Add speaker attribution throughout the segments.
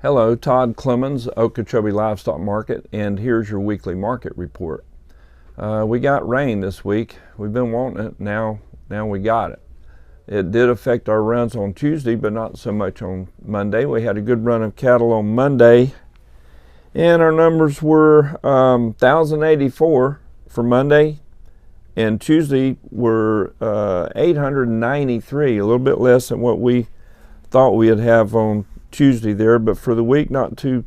Speaker 1: Hello, Todd Clemens, Okeechobee Livestock Market, and here's your weekly market report. We got rain this week. We've been wanting it. Now we got it. It did affect our runs on Tuesday, but not so much on Monday. We had a good run of cattle on Monday, and our numbers were 1,084 for Monday, and Tuesday were 893, a little bit less than what we thought we'd have on Tuesday there, but for the week not too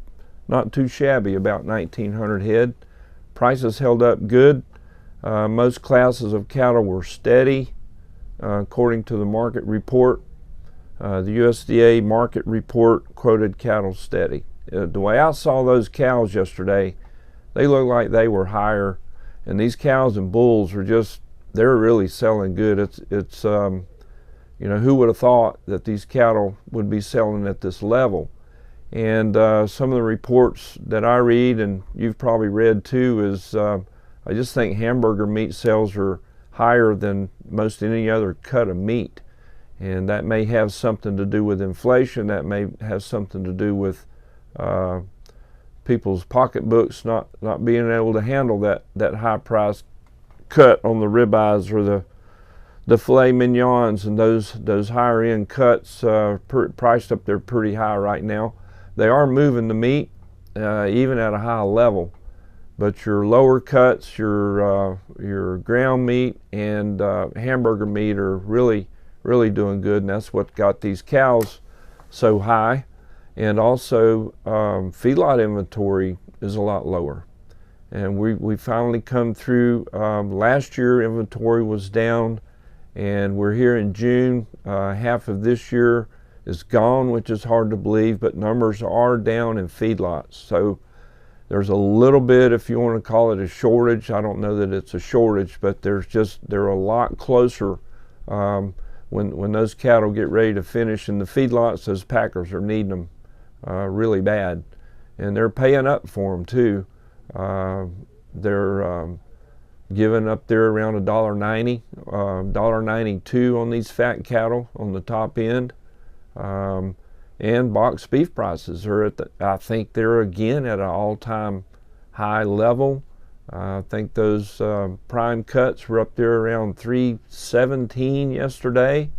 Speaker 1: shabby, about 1,900 head. Prices held up good. Most classes of cattle were steady, according to the market report. The USDA market report quoted cattle steady. The way I saw those cows yesterday, they looked like they were higher, and these cows and bulls are they're really selling good. It's you know, who would have thought that these cattle would be selling at this level? And some of the reports that I read, and you've probably read too, is I just think hamburger meat sales are higher than most any other cut of meat. And that may have something to do with inflation. That may have something to do with people's pocketbooks not being able to handle that high price cut on the ribeyes or the filet mignons, and those higher end cuts priced up there pretty high right now. They are moving the meat even at a high level, but your lower cuts, your ground meat and hamburger meat are really doing good, and that's what got these cows so high. And also feedlot inventory is a lot lower, and we finally come through. Last year inventory was down, and we're here in June. Half of this year is gone, which is hard to believe, but numbers are down in feedlots. So there's a little bit, if you want to call it a shortage. I don't know that it's a shortage, but they're a lot closer. When those cattle get ready to finish in the feedlots, those packers are needing them really bad, and they're paying up for them too. They're giving up there around $1.90, $1.92 on these fat cattle on the top end. And boxed beef prices are I think they're again at an all-time high level. I think those prime cuts were up there around $3.17 yesterday,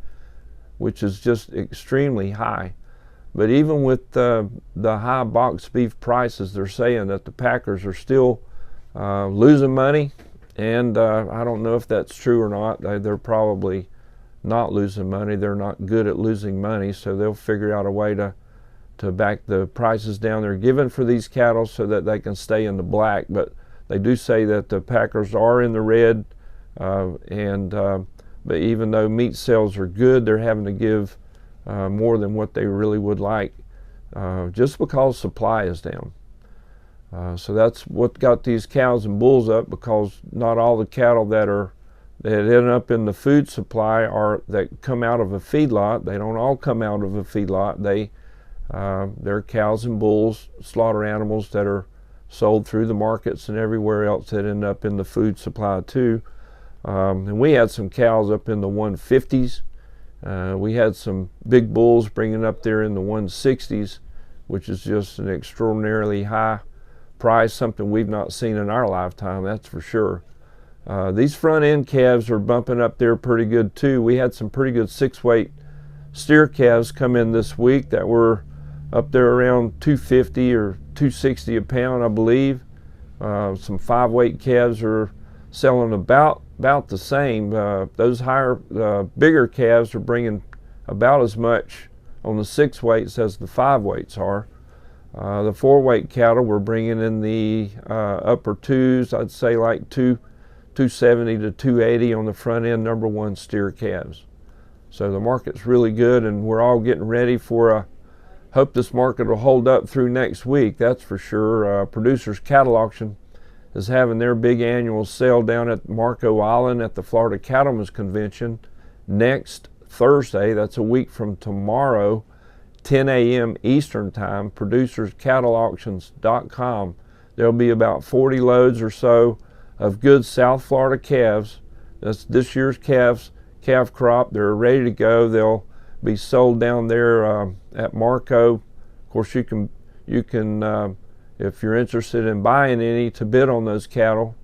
Speaker 1: which is just extremely high. But even with the high boxed beef prices, they're saying that the packers are still losing money. And I don't know if that's true or not. They're probably not losing money. They're not good at losing money, so they'll figure out a way to back the prices down they're giving for these cattle so that they can stay in the black. But they do say that the packers are in the red, but even though meat sales are good, they're having to give more than what they really would like, just because supply is down. So that's what got these cows and bulls up, because not all the cattle that end up in the food supply that come out of a feedlot. They don't all come out of a feedlot. They're cows and bulls, slaughter animals that are sold through the markets and everywhere else that end up in the food supply too. And we had some cows up in the 150s. We had some big bulls bringing up there in the 160s, which is just an extraordinarily high price, something we've not seen in our lifetime, that's for sure. These front end calves are bumping up there pretty good too. We had some pretty good 6-weight steer calves come in this week that were up there around 250 or 260 a pound, I believe. Some 5-weight calves are selling about the same. Those bigger calves are bringing about as much on the 6-weights as the 5-weights are. The 4-weight cattle we're bringing in the upper twos, I'd say like 270 to 280 on the front end number 1 steer calves. So the market's really good, and we're all getting ready for hope this market will hold up through next week, that's for sure. Producers Cattle Auction is having their big annual sale down at Marco Island at the Florida Cattlemen's Convention next Thursday. That's a week from tomorrow, 10 a.m. Eastern Time, producerscattleauctions.com. There'll be about 40 loads or so of good South Florida calves. That's this year's calf crop. They're ready to go. They'll be sold down there at Marco. Of course, you can you can, if you're interested in buying any, to bid on those cattle,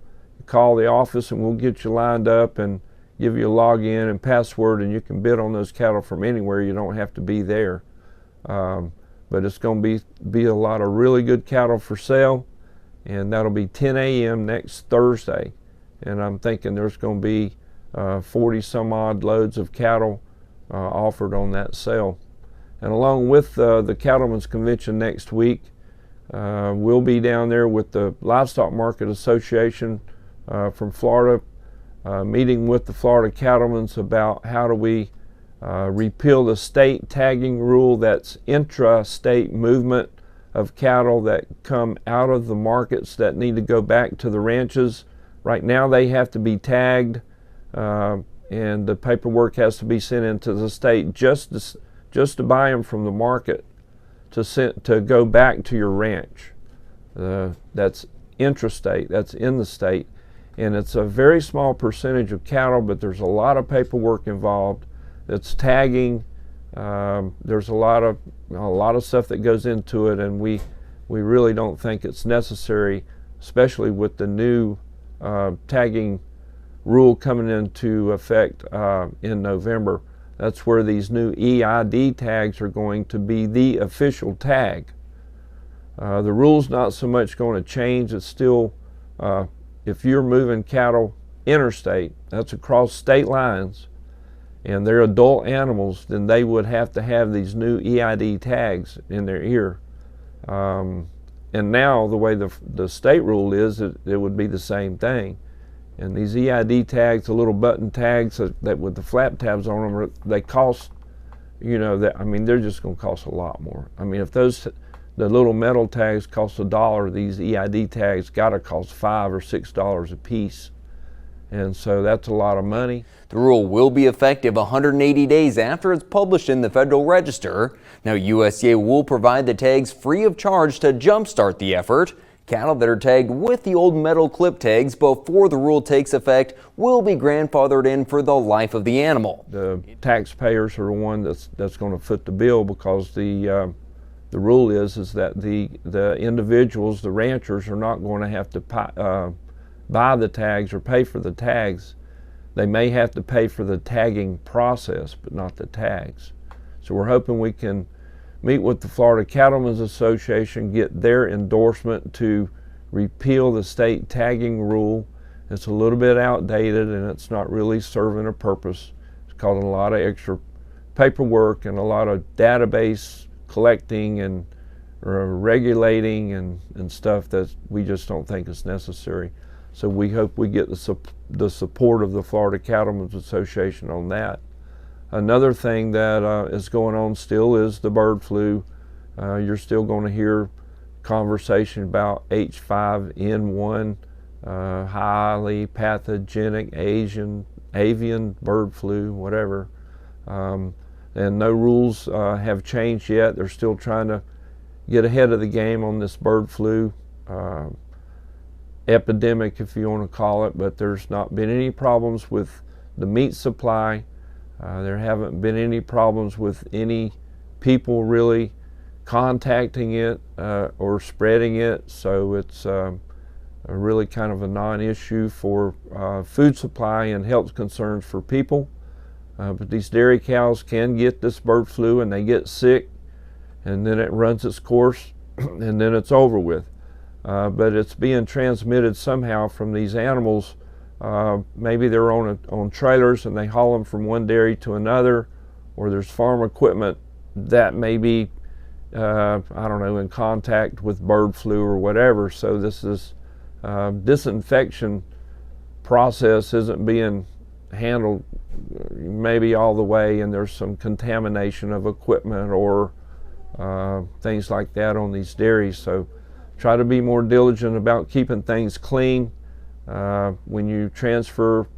Speaker 1: call the office and we'll get you lined up and give you a login and password, and you can bid on those cattle from anywhere. You don't have to be there. But it's going to be a lot of really good cattle for sale, and that'll be 10 a.m. next Thursday. And I'm thinking there's going to be 40 some odd loads of cattle offered on that sale. And along with the Cattlemen's Convention next week, we'll be down there with the Livestock Market Association from Florida, meeting with the Florida cattlemen's about how do we repeal the state tagging rule that's intra-state movement of cattle that come out of the markets that need to go back to the ranches. Right now they have to be tagged, and the paperwork has to be sent into the state just to buy them from the market to go back to your ranch. That's intrastate, that's in the state. And it's a very small percentage of cattle, but there's a lot of paperwork involved. It's tagging. There's a lot of stuff that goes into it, and we really don't think it's necessary, especially with the new tagging rule coming into effect in November. That's where these new EID tags are going to be the official tag. The rule's not so much going to change. It's still if you're moving cattle interstate, that's across state lines, and they're adult animals, then they would have to have these new EID tags in their ear. And now the way the state rule is, it would be the same thing. And these EID tags, the little button tags that with the flap tabs on them, they cost, they're just going to cost a lot more. I mean, if the little metal tags cost $1, these EID tags got to cost $5 or $6 a piece. And so that's a lot of money.
Speaker 2: The rule will be effective 180 days after it's published in the Federal Register. Now, USDA will provide the tags free of charge to jumpstart the effort. Cattle that are tagged with the old metal clip tags before the rule takes effect will be grandfathered in for the life of the animal.
Speaker 1: The taxpayers are the one that's going to foot the bill, because the rule is that the individuals, the ranchers, are not going to have to buy the tags or pay for the tags. They may have to pay for the tagging process, but not the tags. So we're hoping we can meet with the Florida Cattlemen's Association, get their endorsement to repeal the state tagging rule. It's a little bit outdated and it's not really serving a purpose. It's causing a lot of extra paperwork and a lot of database collecting and regulating and stuff that we just don't think is necessary. So we hope we get the support of the Florida Cattlemen's Association on that. Another thing that is going on still is the bird flu. You're still going to hear conversation about H5N1, highly pathogenic avian bird flu, whatever. And no rules have changed yet. They're still trying to get ahead of the game on this bird flu epidemic, if you want to call it, but there's not been any problems with the meat supply. There haven't been any problems with any people really contacting it or spreading it, so it's a really kind of a non-issue for food supply and health concerns for people. But these dairy cows can get this bird flu and they get sick, and then it runs its course and then it's over with. But it's being transmitted somehow from these animals. Maybe they're on trailers and they haul them from one dairy to another, or there's farm equipment that may be, in contact with bird flu or whatever. So this disinfection process isn't being handled maybe all the way, and there's some contamination of equipment or things like that on these dairies. So try to be more diligent about keeping things clean. When you transfer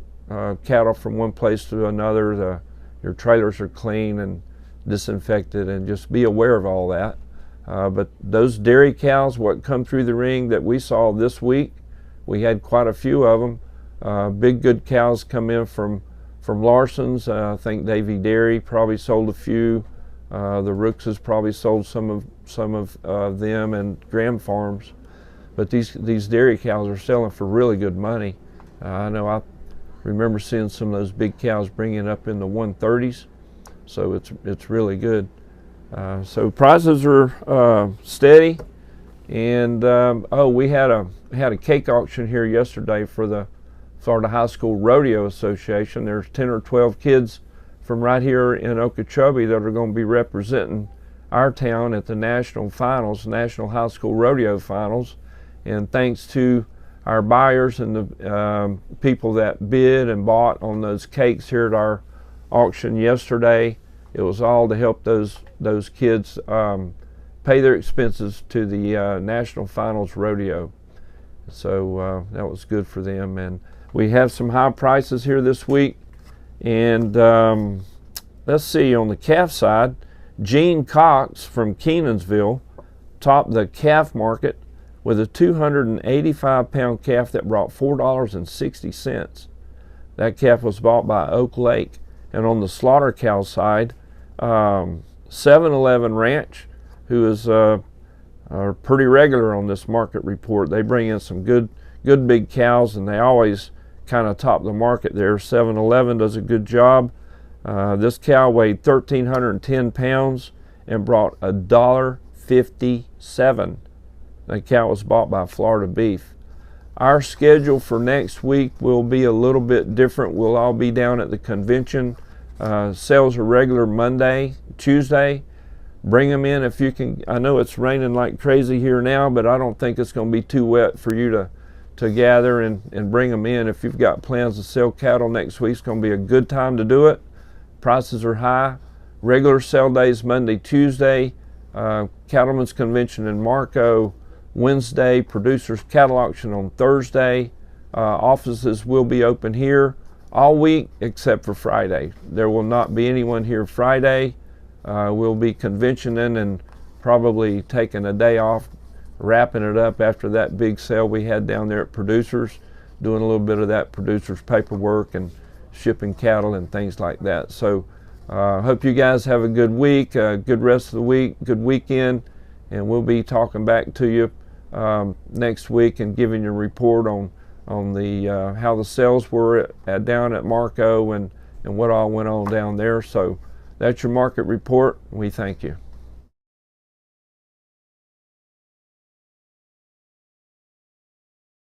Speaker 1: cattle from one place to another, your trailers are clean and disinfected, and just be aware of all that. But those dairy cows, what come through the ring that we saw this week, we had quite a few of them. Big good cows come in from Larson's. I think Davy Dairy probably sold a few. The Rooks has probably sold some of them, and Graham Farms. But these dairy cows are selling for really good money. I know I remember seeing some of those big cows bringing up in the 130s, so it's really good. So prices are steady, and we had a cake auction here yesterday for the Florida High School Rodeo Association. There's 10 or 12 kids from right here in Okeechobee that are going to be representing our town at the national finals, National High School Rodeo Finals. And thanks to our buyers and the people that bid and bought on those cakes here at our auction yesterday, it was all to help those kids pay their expenses to the National Finals Rodeo. So that was good for them. And we have some high prices here this week. And let's see, on the calf side, Gene Cox from Kenansville topped the calf market with a 285-pound calf that brought $4.60. That calf was bought by Oak Lake. And on the slaughter cow side, 7-Eleven Ranch, who is are pretty regular on this market report. They bring in some good big cows, and they always kind of top the market there. 7-Eleven does a good job. This cow weighed 1,310 pounds and brought $1.57. That cow was bought by Florida Beef. Our schedule for next week will be a little bit different. We'll all be down at the convention. Sales are regular Monday, Tuesday. Bring them in if you can. I know it's raining like crazy here now, but I don't think it's going to be too wet for you to gather and bring them in. If you've got plans to sell cattle next week, it's going to be a good time to do it. Prices are high. Regular sale days Monday, Tuesday. Cattlemen's Convention in Marco Wednesday. Producers Cattle Auction on Thursday. Offices will be open here all week except for Friday. There will not be anyone here Friday. We'll be conventioning and probably taking a day off, wrapping it up after that big sale we had down there at Producers, doing a little bit of that Producers paperwork and shipping cattle and things like that. So hope you guys have a good week, good rest of the week, good weekend, and we'll be talking back to you next week and giving you a report on the how the sales were down at Marco and what all went on down there. So that's your market report. We thank you.